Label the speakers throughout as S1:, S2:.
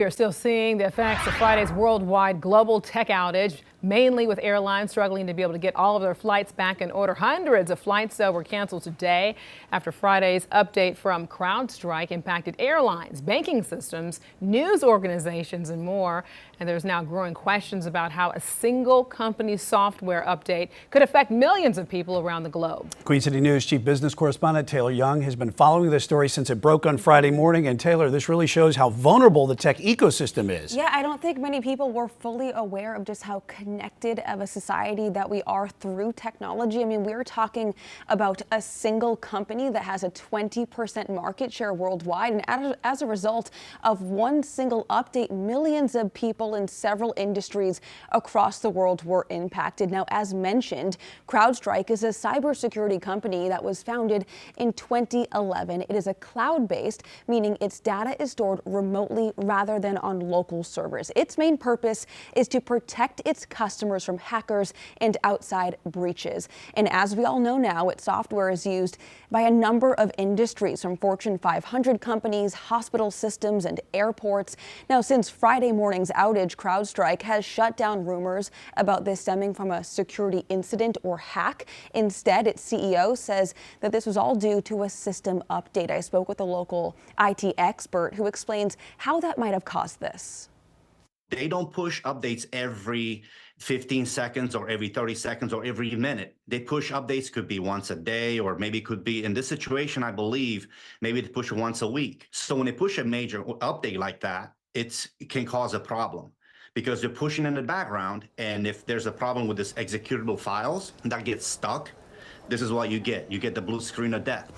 S1: We are still seeing the effects of Friday's worldwide global tech outage, mainly with airlines struggling to be able to get all of their flights back in order. Hundreds of flights, though, were canceled today after Friday's update from CrowdStrike impacted airlines, banking systems, news organizations, and more. And there's now growing questions about how a single company's software update could affect millions of people around the globe.
S2: Queen City News Chief Business Correspondent Taylor Young has been following this story since it broke on Friday morning. And Taylor, this really shows how vulnerable the tech ecosystem is.
S3: Yeah, I don't think many people were fully aware of just how connected of a society that we are through technology. I mean, we're talking about a single company that has a 20% market share worldwide. And as a result of one single update, millions of people in several industries across the world were impacted. Now, as mentioned, CrowdStrike is a cybersecurity company that was founded in 2011. It is a cloud-based, meaning its data is stored remotely rather than on local servers. Its main purpose is to protect its customers from hackers and outside breaches. And as we all know now, its software is used by a number of industries, from Fortune 500 companies, hospital systems, and airports. Now, since Friday morning's outage, CrowdStrike has shut down rumors about this stemming from a security incident or hack. Instead, its CEO says that this was all due to a system update. I spoke with a local IT expert who explains how that might have caused this.
S4: They don't push updates every 15 seconds or every 30 seconds or every minute. They push updates, could be once a day, or maybe could be, in this situation, I believe, maybe they push it once a week. So when they push a major update like that, it can cause a problem because they're pushing in the background. And if there's a problem with this executable files that gets stuck, this is what you get. You get the blue screen of death.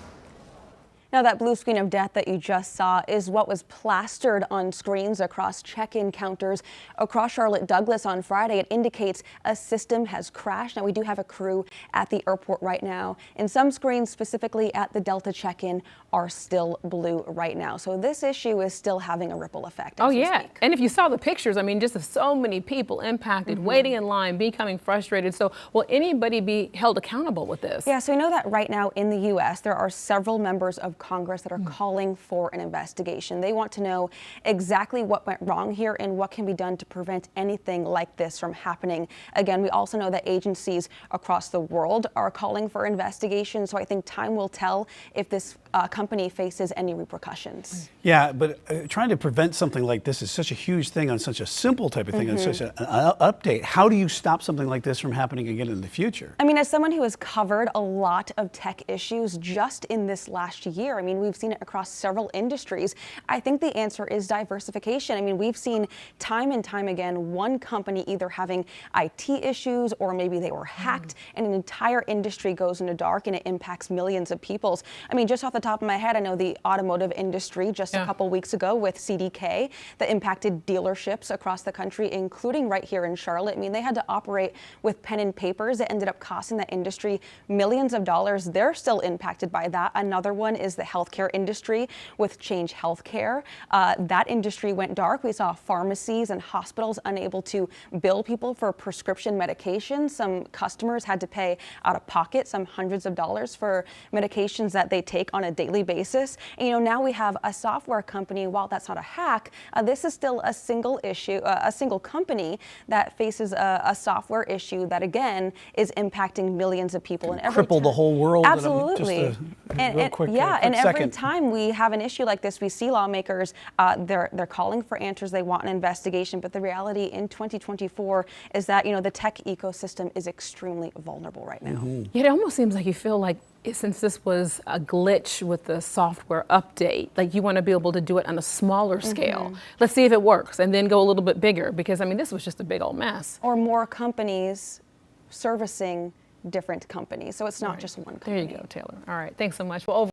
S3: Now, that blue screen of death that you just saw is what was plastered on screens across check-in counters across Charlotte Douglas on Friday. It indicates a system has crashed. Now, we do have a crew at the airport right now, and some screens, specifically at the Delta check-in, are still blue right now. So this issue is still having a ripple effect.
S1: Oh, yeah. And if you saw the pictures, I mean, just so many people impacted, waiting in line, becoming frustrated. So will anybody be held accountable with this?
S3: Yeah, so we know that right now in the U.S., there are several members of Congress that are calling for an investigation. They want to know exactly what went wrong here and what can be done to prevent anything like this from happening again. We also know that agencies across the world are calling for investigation. So I think time will tell if this company faces any repercussions.
S2: Yeah, but trying to prevent something like this is such a huge thing on such a simple type of thing, on such an update. How do you stop something like this from happening again in the future?
S3: I mean, as someone who has covered a lot of tech issues just in this last year, I mean, we've seen it across several industries. I think the answer is diversification. I mean, we've seen time and time again one company either having IT issues or maybe they were hacked and an entire industry goes into dark and it impacts millions of people. I mean, just off the top of my head, I know the automotive industry just a couple weeks ago with CDK that impacted dealerships across the country, including right here in Charlotte. I mean, they had to operate with pen and papers. It ended up costing that industry millions of dollars. They're still impacted by that. Another one is the healthcare industry with Change Healthcare. That industry went dark. We saw pharmacies and hospitals unable to bill people for prescription medication. Some customers had to pay out of pocket some hundreds of dollars for medications that they take on a daily basis. And, you know, now we have a software company. While that's not a hack, this is still a single issue, a single company that faces a software issue that again is impacting millions of people and
S2: cripple the whole world.
S3: Absolutely. And every time we have an issue like this, we see lawmakers, they're calling for answers. They want an investigation. But the reality in 2024 is that, you know, the tech ecosystem is extremely vulnerable right now.
S1: It almost seems like you feel like since this was a glitch with the software update, like you want to be able to do it on a smaller scale. Let's see if it works and then go a little bit bigger, because I mean, this was just a big old mess.
S3: Or more companies servicing different companies. So it's not just one company.
S1: There you go, Taylor. All right. Thanks so much. Well, over